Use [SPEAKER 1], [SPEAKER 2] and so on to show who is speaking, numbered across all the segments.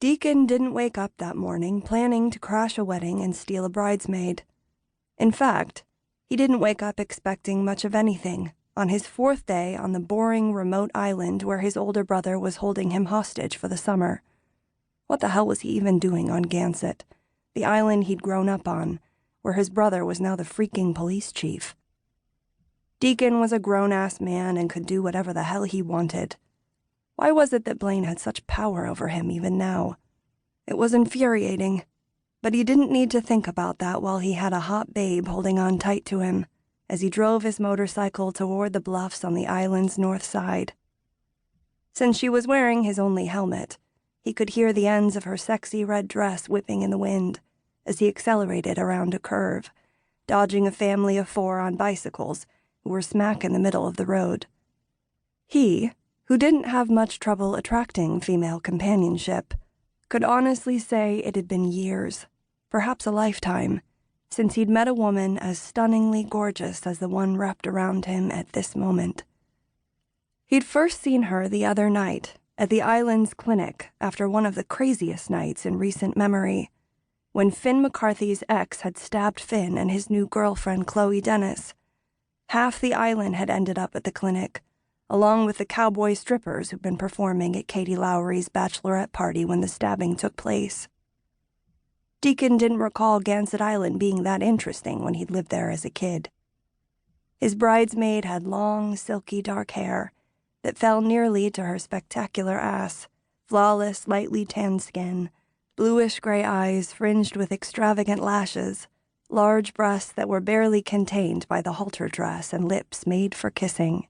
[SPEAKER 1] Deacon didn't wake up that morning planning to crash a wedding and steal a bridesmaid. In fact, he didn't wake up expecting much of anything on his 4th day on the boring remote island where his older brother was holding him hostage for the summer. What the hell was he even doing on Gansett, the island he'd grown up on, where his brother was now the freaking police chief? Deacon was a grown-ass man and could do whatever the hell he wanted. Why was it that Blaine had such power over him even now? It was infuriating, but he didn't need to think about that while he had a hot babe holding on tight to him as he drove his motorcycle toward the bluffs on the island's north side. Since she was wearing his only helmet, he could hear the ends of her sexy red dress whipping in the wind as he accelerated around a curve, dodging a family of 4 on bicycles who were smack in the middle of the road. He, who didn't have much trouble attracting female companionship, could honestly say it had been years, perhaps a lifetime, since he'd met a woman as stunningly gorgeous as the one wrapped around him at this moment. He'd first seen her the other night at the island's clinic after one of the craziest nights in recent memory, when Finn McCarthy's ex had stabbed Finn and his new girlfriend Chloe Dennis. Half the island had ended up at the clinic, along with the cowboy strippers who'd been performing at Katie Lowry's bachelorette party when the stabbing took place. Deacon didn't recall Gansett Island being that interesting when he'd lived there as a kid. His bridesmaid had long, silky dark hair that fell nearly to her spectacular ass, flawless, lightly tanned skin, bluish-gray eyes fringed with extravagant lashes, large breasts that were barely contained by the halter dress, and lips made for kissing.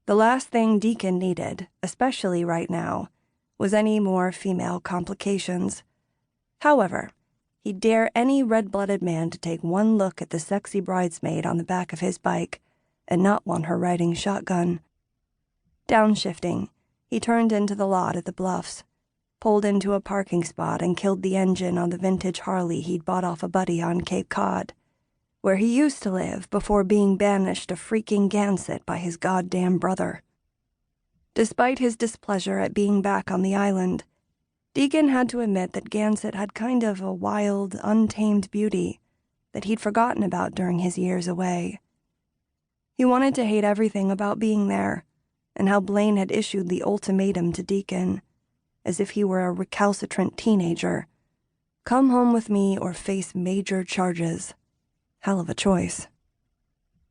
[SPEAKER 1] The last thing Deacon needed, especially right now, was any more female complications. However, he'd dare any red-blooded man to take one look at the sexy bridesmaid on the back of his bike and not want her riding shotgun. Downshifting, he turned into the lot at the bluffs, pulled into a parking spot and killed the engine on the vintage Harley he'd bought off a buddy on Cape Cod, where he used to live before being banished to freaking Gansett by his goddamn brother. Despite his displeasure at being back on the island, Deacon had to admit that Gansett had kind of a wild, untamed beauty that he'd forgotten about during his years away. He wanted to hate everything about being there, and how Blaine had issued the ultimatum to Deacon, as if he were a recalcitrant teenager. Come home with me or face major charges. Hell of a choice.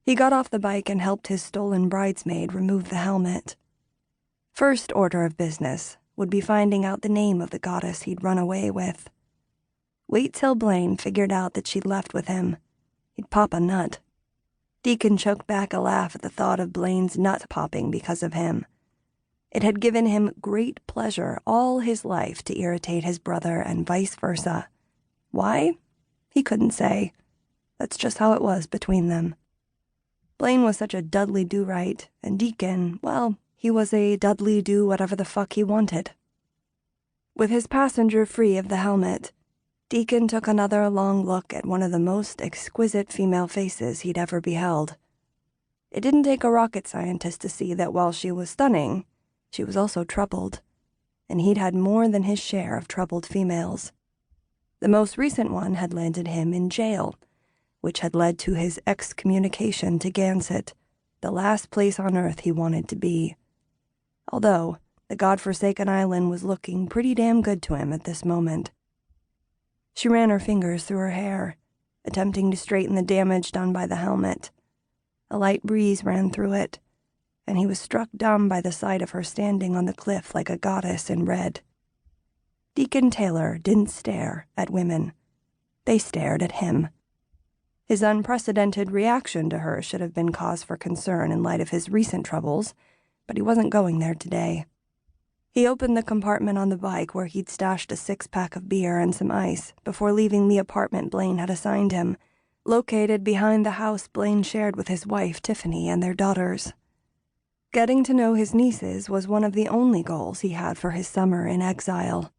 [SPEAKER 1] He got off the bike and helped his stolen bridesmaid remove the helmet. First order of business would be finding out the name of the goddess he'd run away with. Wait till Blaine figured out that she'd left with him. He'd pop a nut. Deacon choked back a laugh at the thought of Blaine's nut popping because of him. It had given him great pleasure all his life to irritate his brother and vice versa. Why? He couldn't say. That's just how it was between them. Blaine was such a Dudley do-right, and Deacon, well, he was a Dudley do whatever the fuck he wanted. With his passenger free of the helmet, Deacon took another long look at one of the most exquisite female faces he'd ever beheld. It didn't take a rocket scientist to see that while she was stunning, she was also troubled, and he'd had more than his share of troubled females. The most recent one had landed him in jail, which had led to his excommunication to Gansett, the last place on earth he wanted to be. Although the godforsaken island was looking pretty damn good to him at this moment. She ran her fingers through her hair, attempting to straighten the damage done by the helmet. A light breeze ran through it, and he was struck dumb by the sight of her standing on the cliff like a goddess in red. Deacon Taylor didn't stare at women. They stared at him. His unprecedented reaction to her should have been cause for concern in light of his recent troubles, but he wasn't going there today. He opened the compartment on the bike where he'd stashed a 6-pack of beer and some ice before leaving the apartment Blaine had assigned him, located behind the house Blaine shared with his wife, Tiffany, and their daughters. Getting to know his nieces was one of the only goals he had for his summer in exile.